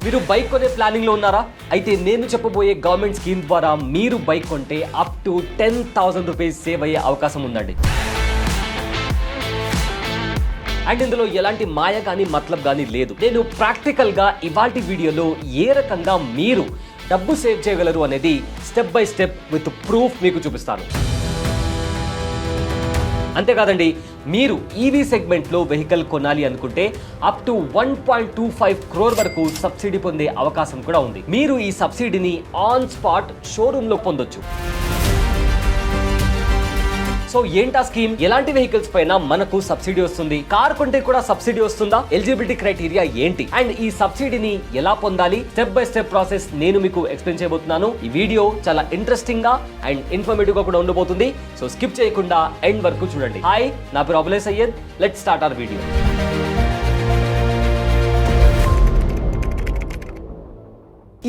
మీరు బైక్ కొనే ప్లానింగ్ లో ఉన్నారా? అయితే నేను చెప్పబోయే గవర్నమెంట్ స్కీమ్ ద్వారా మీరు బైక్ కొంటే అప్ టు 10,000 రూపీస్ సేవ్ అయ్యే అవకాశం ఉందండి. అండ్ ఇందులో ఎలాంటి మాయ కానీ మతలబ్ కానీ లేదు. నేను ప్రాక్టికల్ గా ఇవాల్టి వీడియోలో ఏ రకంగా మీరు డబ్బు సేవ్ చేయగలరు అనేది step by step with proof మీకు చూపిస్తాను. అంతేకాదండి, మీరు ఈవీ సెగ్మెంట్లో వెహికల్ కొనాలి అనుకుంటే అప్ టు 1.25 crore వరకు సబ్సిడీ పొందే అవకాశం కూడా ఉంది. మీరు ఈ సబ్సిడీని ఆన్ స్పాట్ షోరూంలో పొందొచ్చు. సో ఏంటా స్కీమ్? ఎలాంటి వెహికల్స్ పైన మనకు సబ్సిడీ వస్తుంది? కార్ కొంటే కూడా సబ్సిడీ వస్తుందా? ఎలిజిబిలిటీ క్రైటీరియా ఏంటి? అండ్ ఈ సబ్సిడీని ఎలా పొందాలి? స్టెప్ బై స్టెప్ ప్రాసెస్ నేను మీకు ఎక్స్ప్లెయిన్ చేయబోతున్నాను. ఈ వీడియో చాలా ఇంట్రెస్టింగ్ గా అండ్ ఇన్ఫర్మేటివ్ గా కూడా ఉండబోతుంది. సో స్కిప్ చేయకుండా ఎండ్ వరకు చూడండి. హాయ్, నా పేరు Abule Syed. Let's start our video.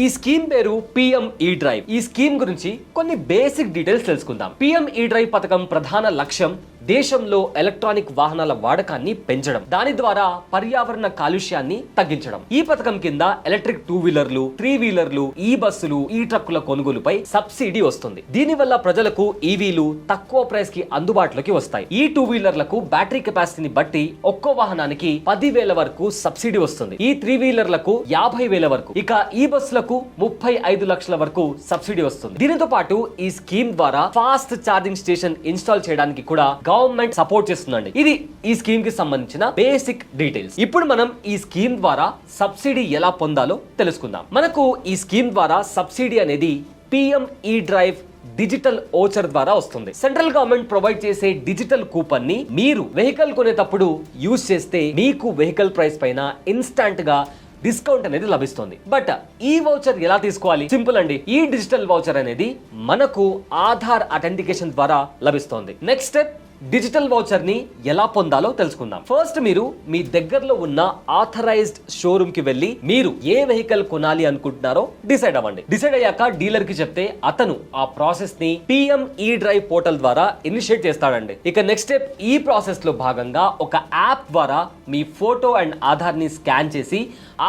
ఈ స్కీమ్ పేరు పిఎం ఈ డ్రైవ్. ఈ స్కీమ్ గురించి కొన్ని బేసిక్ డీటెయిల్స్ తెలుసుకుందాం. పిఎం ఈ డ్రైవ్ పథకం ప్రధాన లక్ష్యం దేశంలో ఎలక్ట్రానిక్ వాహనాల వాడకాన్ని పెంచడం, దాని ద్వారా పర్యావరణ కాలుష్యాన్ని తగ్గించడం. ఈ పథకం కింద ఎలక్ట్రిక్ 2 వీలర్లు, 3 వీలర్లు, ఈ బస్సులు, ఈ ట్రక్కుల కొనుగోలుపై సబ్సిడీ వస్తుంది. దీనివల్ల ప్రజలకు ఈవీలు తక్కువ ప్రైస్ కి అందుబాటులోకి వస్తాయి. ఈ 2 వీలర్లకు బ్యాటరీ కెపాసిటీని బట్టి ఒక్కో వాహనానికి 10,000 వరకు సబ్సిడీ వస్తుంది. ఈ 3 వీలర్లకు 50,000 వరకు, ఇక ఈ బస్సులకు 35 లక్షల వరకు సబ్సిడీ వస్తుంది. దీనితో పాటు ఈ స్కీమ్ ద్వారా ఫాస్ట్ ఛార్జింగ్ స్టేషన్ ఇన్స్టాల్ చేయడానికి కూడా గవర్నమెంట్ సపోర్ట్ చేస్తుందండి. ఇది ఈ స్కీమ్ కి సంబంధించిన బేసిక్ డీటెయిల్స్. ఇప్పుడు మనం ఈ స్కీమ్ ద్వారా సబ్సిడీ ఎలా పొందాలో తెలుసుకుందాం. మనకు ఈ స్కీమ్ ద్వారా సబ్సిడీ అనేది PM E drive digital voucher ద్వారా వస్తుంది. సెంట్రల్ గవర్నమెంట్ ప్రొవైడ్ చేసే డిజిటల్ కూపన్ ని మీరు వెహికల్ కొనేటప్పుడు యూజ్ చేస్తే మీకు వెహికల్ ప్రైస్ పైన ఇన్స్టాంట్ గా డిస్కౌంట్ అనేది లభిస్తుంది. బట్ ఈ వౌచర్ ఎలా తీసుకోవాలి? సింపుల్ అండి. ఈ డిజిటల్ వౌచర్ అనేది మనకు ఆధార్ అథెంటికేషన్ ద్వారా లభిస్తుంది. నెక్స్ట్ స్టెప్, డిజిటల్ వౌచర్ ని ఎలా పొందాలో తెలుసుకుందాం. ఫస్ట్ మీరు మీ దగ్గరలో ఉన్న ఆథరైజ్డ్ షోరూమ్ కి వెళ్ళి మీరు ఏ వెహికల్ కొనాలి అనుకుంటున్నారో డిసైడ్ అవ్వండి. డిసైడ్ అయ్యాక డీలర్ కి చెప్తే అతను ఆ ప్రాసెస్ ని పిఎం ఈ డ్రైవ్ పోర్టల్ ద్వారా ఇనిషియేట్ చేస్తాడండి. ఇక నెక్స్ట్ స్టెప్, ఈ ప్రాసెస్ లో భాగంగా ఒక యాప్ ద్వారా మీ ఫోటో అండ్ ఆధార్ ని స్కాన్ చేసి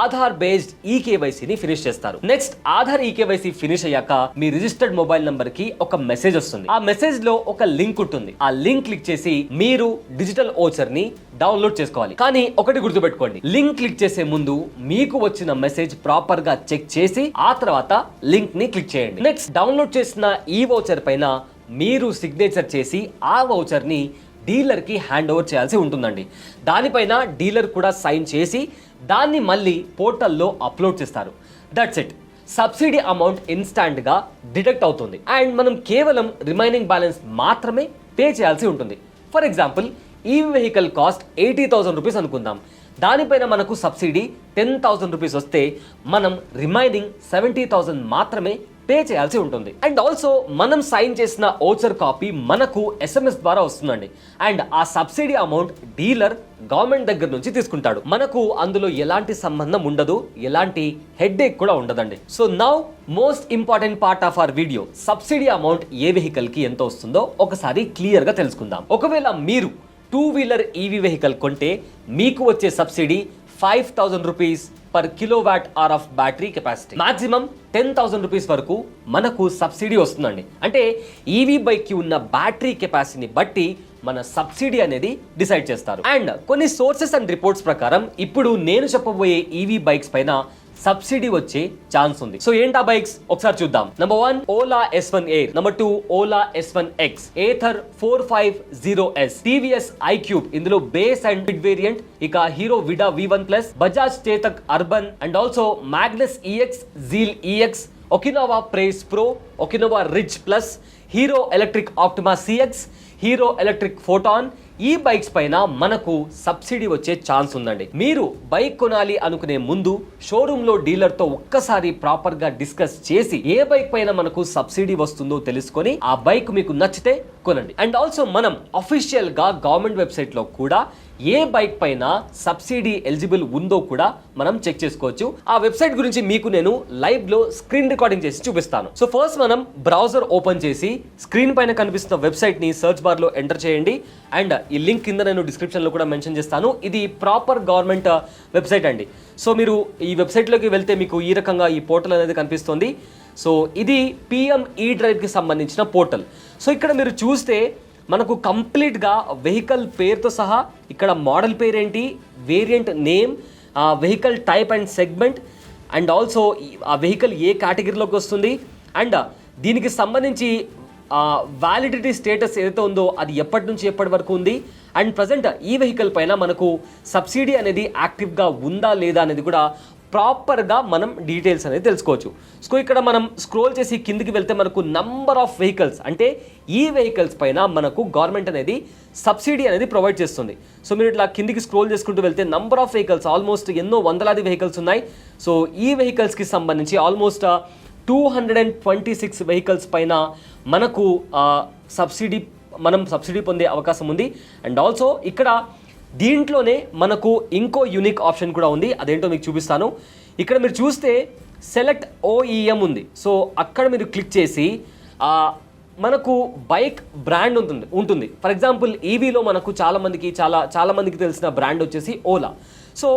ఆధార్ బేస్డ్ ఈకేవైసీని ఫినిష్ చేస్తారు. నెక్స్ట్ ఆధార్ ఈకేవైసీ ఫినిష్ అయ్యాక మీ రిజిస్టర్డ్ మొబైల్ నంబర్ కి ఒక మెసేజ్ వస్తుంది. ఆ మెసేజ్ లో ఒక లింక్ ఉంటుంది. ఆ లింక్ క్లిక్ చేసి మీరు డిజిటల్ ఓచర్ ని డౌన్లోడ్ చేసుకోవాలి. కానీ ఒకటి గుర్తుపెట్టుకోండి, లింక్ క్లిక్ చేసే ముందు మీకు వచ్చిన మెసేజ్ ప్రాపర్ గా చెక్ చేసి ఆ తర్వాత లింక్ ని క్లిక్ చేయండి. నెక్స్ట్ డౌన్లోడ్ చేసిన ఈ వౌచర్ పైన మీరు సిగ్నేచర్ చేసి ఆ వౌచర్ ని డీలర్ కి హ్యాండ్ ఓవర్ చేయాల్సి ఉంటుందండి. దానిపైన డీలర్ కూడా సైన్ చేసి దాన్ని మళ్ళీ పోర్టల్లో అప్లోడ్ చేస్తారు. That's it. Subsidy amount instant గా డిడక్ట్ అవుతుంది అండ్ మనం కేవలం రిమైనింగ్ బ్యాలెన్స్ మాత్రమే పే చేయాల్సి ఉంటుంది. ఫర్ ఎగ్జాంపుల్, ఈ వెహికల్ కాస్ట్ 80,000 రూపీస్ అనుకుందాం. దానిపైన మనకు సబ్సిడీ 10,000 రూపీస్ వస్తే మనం రిమైనింగ్ 70,000 మాత్రమే పే చేయాల్సి ఉంటుంది. అండ్ ఆల్సో మనం సైన్ చేసిన ఓచర్ కాపీ మనకు SMS ద్వారా వస్తుందండి. అండ్ ఆ సబ్సిడీ అమౌంట్ డీలర్ గవర్నమెంట్ దగ్గర నుంచి తీసుకుంటాడు. మనకు అందులో ఎలాంటి సంబంధం ఉండదు, ఎలాంటి హెడ్ఏక్ కూడా ఉండదండి. So now most important part of our video, subsidy amount A vehicle కి ఎంత వస్తుందో ఒకసారి క్లియర్ గా తెలుసుకుందాం. ఒకవేళ మీరు 2 వీలర్ ఈవీ వెహికల్ కొంటే మీకు వచ్చే subsidy 5,000 rupees per kilowatt hour of battery capacity. Maximum 10,000 rupees వరకు మనకు సబ్సిడీ వస్తుందండి. అంటే ఈవీ బైక్ కి ఉన్న బ్యాటరీ కెపాసిటీని బట్టి మన సబ్సిడీ అనేది డిసైడ్ చేస్తారు. అండ్ కొన్ని సోర్సెస్ అండ్ రిపోర్ట్స్ ప్రకారం ఇప్పుడు నేను చెప్పబోయే ఈవీ బైక్స్ పైన సబ్సిడీ వచ్చే ఛాన్స్ ఉంది. సో ఏంటా బైక్స్ ఒకసారి చూద్దాం. Number 1 Ola S1 air, number 2 Ola S1X, Ather 450S, TVS iQube, ఇందులో బేస్ అండ్ మిడ్ వేరియంట్, ఇక Hero Vida V1+, Bajaj Chetak urban and also Magnus EX, Zeal EX, Okinawa praise pro, Okinawa ridge plus, Hero electric Optima CX, Hero electric Photon. ఈ bikes పైన మనకు subsidy వచ్చే chance ఉందండి. మీరు bike కొనాలి అనుకునే ముందు షోరూమ్ లో డీలర్ తో ఒక్కసారి ప్రాపర్ గా డిస్కస్ చేసి ఏ బైక్ పైన మనకు సబ్సిడీ వస్తుందో తెలుసుకొని ఆ బైక్ మీకు నచ్చితే కొనండి. అండ్ ఆల్సో మనం అఫీషియల్ గా గవర్నమెంట్ వెబ్సైట్ లో కూడా ఏ బైక్ పైన సబ్సిడీ ఎలిజిబుల్ ఉందో కూడా మనం చెక్ చేసుకోవచ్చు. ఆ వెబ్సైట్ గురించి మీకు నేను లైవ్ లో స్క్రీన్ రికార్డింగ్ చేసి చూపిస్తాను. సో ఫస్ట్ మనం బ్రౌజర్ ఓపెన్ చేసి స్క్రీన్ పైన కనిపిస్తున్న వెబ్సైట్ని సర్చ్ బార్లో ఎంటర్ చేయండి. అండ్ ఈ లింక్ కింద నేను డిస్క్రిప్షన్లో కూడా మెన్షన్ చేస్తాను. ఇది ప్రాపర్ గవర్నమెంట్ వెబ్సైట్ అండి. సో మీరు ఈ వెబ్సైట్లోకి వెళ్తే మీకు ఈ రకంగా ఈ పోర్టల్ అనేది కనిపిస్తుంది. సో ఇది పిఎం ఈ డ్రైవ్కి సంబంధించిన పోర్టల్. సో ఇక్కడ మీరు చూస్తే మనకు కంప్లీట్గా వెహికల్ పేరుతో సహా ఇక్కడ మోడల్ పేరేంటి, variant name, vehicle type and segment, and also ఆ వెహికల్ ఏ కేటగిరీలోకి వస్తుంది, అండ్ దీనికి సంబంధించి వ్యాలిడిటీ స్టేటస్ ఏదైతే ఉందో అది ఎప్పటి నుంచి ఎప్పటి వరకు ఉంది, అండ్ ప్రజెంట్ ఈ వెహికల్ పైన మనకు సబ్సిడీ అనేది యాక్టివ్గా ఉందా లేదా అనేది కూడా ప్రాపర్గా మనం డీటెయిల్స్ అనేది తెలుసుకోవచ్చు. సో ఇక్కడ మనం స్క్రోల్ చేసి కిందికి వెళ్తే మనకు నంబర్ ఆఫ్ వెహికల్స్, అంటే ఈ వెహికల్స్ పైన మనకు గవర్నమెంట్ అనేది సబ్సిడీ అనేది ప్రొవైడ్ చేస్తుంది. సో మీరు ఇట్లా కిందికి స్క్రోల్ చేసుకుంటూ వెళ్తే నంబర్ ఆఫ్ వెహికల్స్ ఆల్మోస్ట్ ఎన్నో వందలాది వెహికల్స్ ఉన్నాయి. సో ఈ వెహికల్స్కి సంబంధించి ఆల్మోస్ట్ 226 వెహికల్స్ పైన మనకు సబ్సిడీ పొందే అవకాశం ఉంది. అండ్ ఆల్సో ఇక్కడ దీంట్లోనే మనకు ఇంకో యూనిక్ ఆప్షన్ కూడా ఉంది. అదేంటో మీకు చూపిస్తాను. ఇక్కడ మీరు చూస్తే సెలెక్ట్ ఓఈఎం ఉంది. సో అక్కడ మీరు క్లిక్ చేసి మనకు బైక్ బ్రాండ్ ఉంటుంది. ఫర్ ఎగ్జాంపుల్ ఈవీలో మనకు చాలా మందికి తెలిసిన బ్రాండ్ వచ్చేసి ఓలా. సో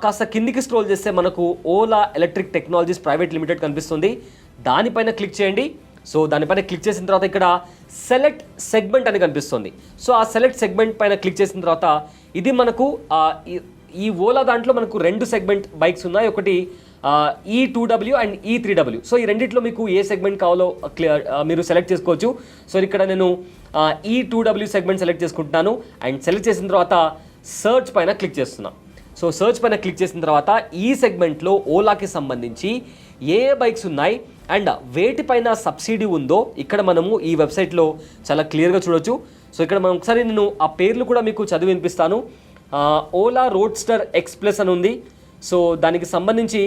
కాస్త కిందికి స్క్రోల్ చేస్తే మనకు Ola electric technologies private limited కనిపిస్తుంది. దానిపైన క్లిక్ చేయండి. సో దానిపైన క్లిక్ చేసిన తర్వాత ఇక్కడ సెలెక్ట్ సెగ్మెంట్ అని కనిపిస్తుంది. సో ఆ సెలెక్ట్ సెగ్మెంట్ పైన క్లిక్ చేసిన తర్వాత ఇది మనకు ఈ ఓలా దాంట్లో మనకు 2 సెగ్మెంట్ బైక్స్ ఉన్నాయి. ఒకటి E2W అండ్ E3W. సో ఈ రెండిట్లో మీకు ఏ సెగ్మెంట్ కావాలో మీరు సెలెక్ట్ చేసుకోవచ్చు. సో ఇక్కడ నేను E2W సెగ్మెంట్ సెలెక్ట్ చేసుకుంటున్నాను. అండ్ సెలెక్ట్ చేసిన తర్వాత సర్చ్ పైన క్లిక్ చేస్తున్నాను. సో సర్చ్ పైన క్లిక్ చేసిన తర్వాత ఈ సెగ్మెంట్లో ఓలాకి సంబంధించి ఏ బైక్స్ ఉన్నాయి అండ్ వేటిపైన సబ్సిడీ ఉందో ఇక్కడ మనము ఈ వెబ్సైట్లో చాలా క్లియర్గా చూడొచ్చు. సో ఇక్కడ మనం ఒకసారి నేను ఆ పేర్లు కూడా మీకు చదివి వినిపిస్తాను. ఓలా రోడ్స్టర్ ఎక్స్ప్రెస్ అని ఉంది. సో దానికి సంబంధించి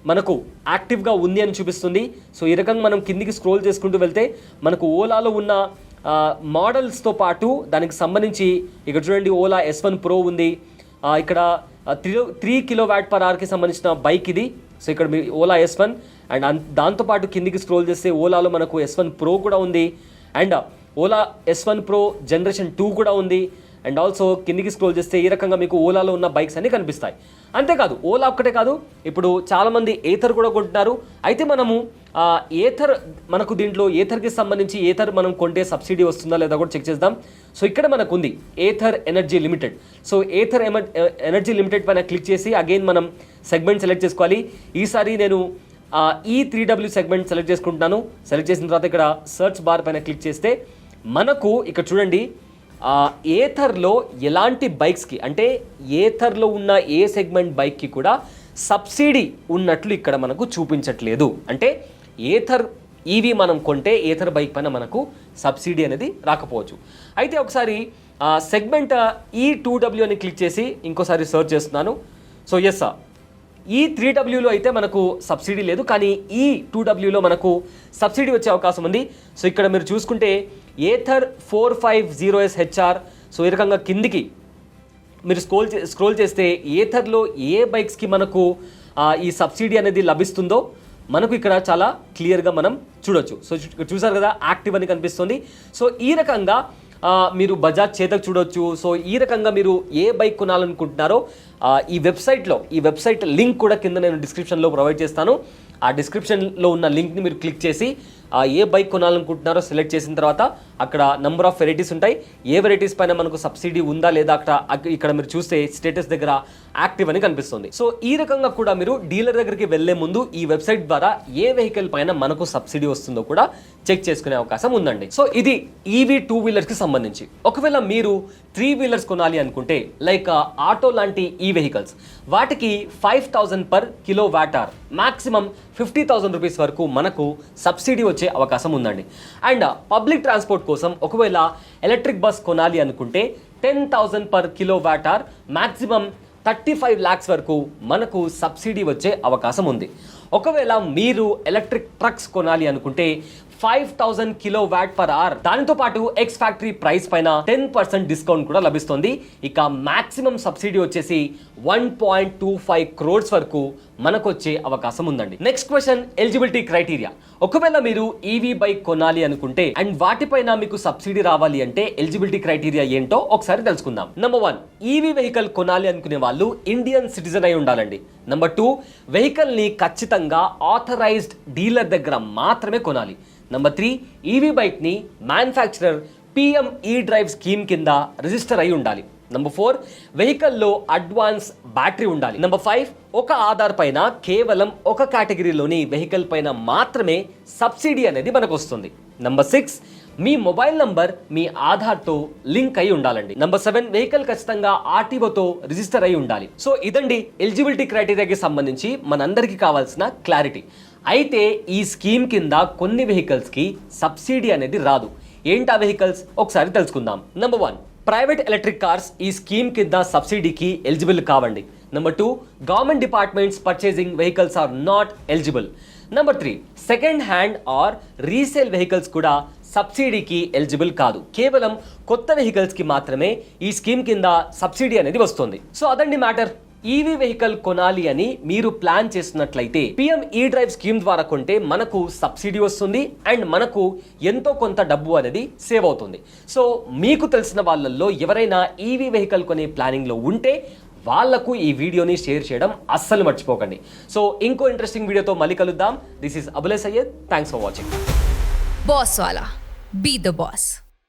మనకు యాక్టివ్గా ఉంది అని చూపిస్తుంది. సో ఈ రకంగా మనం కిందికి స్క్రోల్ చేసుకుంటూ వెళ్తే మనకు ఓలాలో ఉన్న మోడల్స్తో పాటు దానికి సంబంధించి ఇక్కడ చూడండి ఓలా S1 Pro ఉంది. ఇక్కడ 3 kWh సంబంధించిన బైక్ ఇది. సో ఇక్కడ మీ ఓలా S1 అండ్ దాంతోపాటు కిందికి స్క్రోల్ చేస్తే ఓలాలో మనకు S1 Pro కూడా ఉంది. And Ola S1 Pro generation 2 కూడా ఉంది. అండ్ ఆల్సో కిందికి స్క్రోల్ చేస్తే ఈ రకంగా మీకు ఓలాలో ఉన్న బైక్స్ అన్నీ కనిపిస్తాయి. అంతేకాదు ఓలా ఒక్కటే కాదు, ఇప్పుడు చాలామంది ఏథర్ కూడా కొంటున్నారు. అయితే మనము ఏథర్ మనకు దీంట్లో ఏథర్కి సంబంధించి ఏథర్ మనం కొంటే సబ్సిడీ వస్తుందా లేదా కూడా చెక్ చేద్దాం. సో ఇక్కడ మనకు ఉంది Ather energy limited. So Ather energy limited పైన క్లిక్ చేసి అగైన్ మనం సెగ్మెంట్ సెలెక్ట్ చేసుకోవాలి. ఈసారి నేను E3W సెగ్మెంట్ సెలెక్ట్ చేసుకుంటున్నాను. సెలెక్ట్ చేసిన తర్వాత ఇక్కడ సర్చ్ బార్ పైన క్లిక్ చేస్తే మనకు ఇక్కడ చూడండి ఏథర్లో ఎలాంటి బైక్స్కి, అంటే ఏథర్లో ఉన్న ఏ సెగ్మెంట్ బైక్కి కూడా సబ్సిడీ ఉన్నట్లు ఇక్కడ మనకు చూపించట్లేదు. అంటే ఏథర్ ఈవీ మనం కొంటే ఏథర్ బైక్ పైన మనకు సబ్సిడీ అనేది రాకపోవచ్చు. అయితే ఒకసారి సెగ్మెంట్ E2W అని క్లిక్ చేసి ఇంకోసారి సర్చ్ చేస్తున్నాను. సో ఎస్, E3Wలో అయితే మనకు సబ్సిడీ లేదు, కానీ E2Wలో మనకు సబ్సిడీ వచ్చే అవకాశం ఉంది. సో ఇక్కడ మీరు చూసుకుంటే ఏథర్ 450S HR. సో ఈ రకంగా కిందికి మీరు స్క్రోల్ చేస్తే ఏథర్లో ఏ బైక్స్కి మనకు ఈ సబ్సిడీ అనేది లభిస్తుందో మనకు ఇక్కడ చాలా క్లియర్గా మనం చూడొచ్చు. సో చూసారు కదా, యాక్టివ్ అని కనిపిస్తుంది. సో ఈ రకంగా మీరు బజాజ్ చేతక్ చూడొచ్చు. సో ఈ రకంగా మీరు ఏ బైక్ కొనాలనుకుంటున్నారో ఈ వెబ్సైట్ లింక్ కూడా కింద నేను డిస్క్రిప్షన్లో ప్రొవైడ్ చేస్తాను. ఆ డిస్క్రిప్షన్లో ఉన్న లింక్ని మీరు క్లిక్ చేసి ఏ బైక్ కొనాలనుకుంటున్నారో సెలెక్ట్ చేసిన తర్వాత అక్కడ నెంబర్ ఆఫ్ వెరైటీస్ ఉంటాయి. ఏ వెరైటీస్ పైన మనకు సబ్సిడీ ఉందా లేదా ఇక్కడ మీరు చూస్తే స్టేటస్ దగ్గర యాక్టివ్ అని కనిపిస్తుంది. సో ఈ రకంగా కూడా మీరు డీలర్ దగ్గరికి వెళ్లే ముందు ఈ వెబ్సైట్ ద్వారా ఏ వెహికల్ పైన మనకు సబ్సిడీ వస్తుందో కూడా చెక్ చేసుకునే అవకాశం ఉందండి. సో ఇది ఈవీ 2 వీలర్స్కి సంబంధించి. ఒకవేళ మీరు 3 వీలర్స్ కొనాలి అనుకుంటే లైక్ ఆటో లాంటి ఈ వెహికల్స్, వాటికి 5000 per kWh మాక్సిమం 50,000 రూపీస్ వరకు మనకు సబ్సిడీ వచ్చే అవకాశం ఉందండి. అండ్ పబ్లిక్ ట్రాన్స్పోర్ట్ కోసం ఒకవేళ ఎలక్ట్రిక్ బస్ కొనాలి అనుకుంటే 10,000 per kWh మాక్సిమం 35 lakhs వరకు మనకు సబ్సిడీ వచ్చే అవకాశం ఉంది. ఒకవేళ మీరు ఎలక్ట్రిక్ ట్రక్స్ కొనాలి అనుకుంటే 5000 kWh. దానితో పాటు ఎక్స్ ఫ్యాక్టరీ ప్రైస్ పైన 10% డిస్కౌంట్ కూడా లభిస్తుంది. ఇక మాక్సిమం సబ్సిడీ వచ్చేసి 1.25 crores వరకు మనకు వచ్చే అవకాశం ఉందండి. Next question, eligibility criteria. ఒకవేళ మీరు ఈవీ బైక్ కొనాలి అనుకుంటే అండ్ వాటిపైన మీకు సబ్సిడీ రావాలి అంటే ఎలిజిబిలిటీ క్రైటీరియా ఏంటో ఒకసారి తెలుసుకుందాం. నంబర్ 1, ఈవీ వెహికల్ కొనాలి అనుకునే వాళ్ళు ఇండియన్ సిటిజన్ అయి ఉండాలండి. నంబర్ 2, వెహికల్ ని ఖచ్చితంగా ఆథరైజ్డ్ డీలర్ దగ్గర మాత్రమే కొనాలి. నంబర్ 3, ఈవీ బైక్ ని manufacturer PM E drive scheme కింద రిజిస్టర్ అయి ఉండాలి. నంబర్ 4, వెహికల్లో అడ్వాన్స్ బ్యాటరీ ఉండాలి. నంబర్ 5, ఒక ఆధార్ పైన కేవలం ఒక కేటగిరీలోని వెహికల్ పైన మాత్రమే సబ్సిడీ అనేది మనకు వస్తుంది. నంబర్ 6, మీ మొబైల్ నంబర్ మీ ఆధార్తో లింక్ అయి ఉండాలండి. నంబర్ 7, వెహికల్ ఖచ్చితంగా ఆర్టీఓతో రిజిస్టర్ అయి ఉండాలి. సో ఇదండి ఎలిజిబిలిటీ క్రైటీరియాకి సంబంధించి మనందరికీ కావాల్సిన క్లారిటీ. అయితే ఈ స్కీమ్ కింద కొన్ని వెహికల్స్కి సబ్సిడీ అనేది రాదు. ఏంటా వెహికల్స్ ఒకసారి తెలుసుకుందాం. నంబర్ 1, ప్రైవేట్ ఎలక్ట్రిక్ కార్స్ ఈ స్కీమ్ కింద సబ్సిడీకి ఎలిజిబుల్ కావండి. Number 2, government departments purchasing vehicles are not eligible. Number 3, second hand or resale vehicles కూడా సబ్సిడీకి ఎలిజిబుల్ కాదు. కేవలం కొత్త వెహికల్స్కి మాత్రమే ఈ స్కీమ్ కింద సబ్సిడీ అనేది వస్తుంది. సో అదండి మ్యాటర్. ఈవీ వెహికల్ కొనాలి అని మీరు ప్లాన్ చేస్తున్నట్లయితే పిఎం ఈ డ్రైవ్ స్కీమ్ ద్వారా కొంటే మనకు సబ్సిడీ వస్తుంది అండ్ మనకు ఎంతో కొంత డబ్బు అనేది సేవ్ అవుతుంది. సో మీకు తెలిసిన వాళ్ళల్లో ఎవరైనా ఈవీ వెహికల్ కొనే ప్లానింగ్లో ఉంటే వాళ్లకు ఈ వీడియోని షేర్ చేయడం అస్సలు మర్చిపోకండి. సో ఇంకో ఇంట్రెస్టింగ్ వీడియోతో మళ్ళీ కలుద్దాం. This is Abule Syed. Thanks for watching. Boss Wala. Be the boss.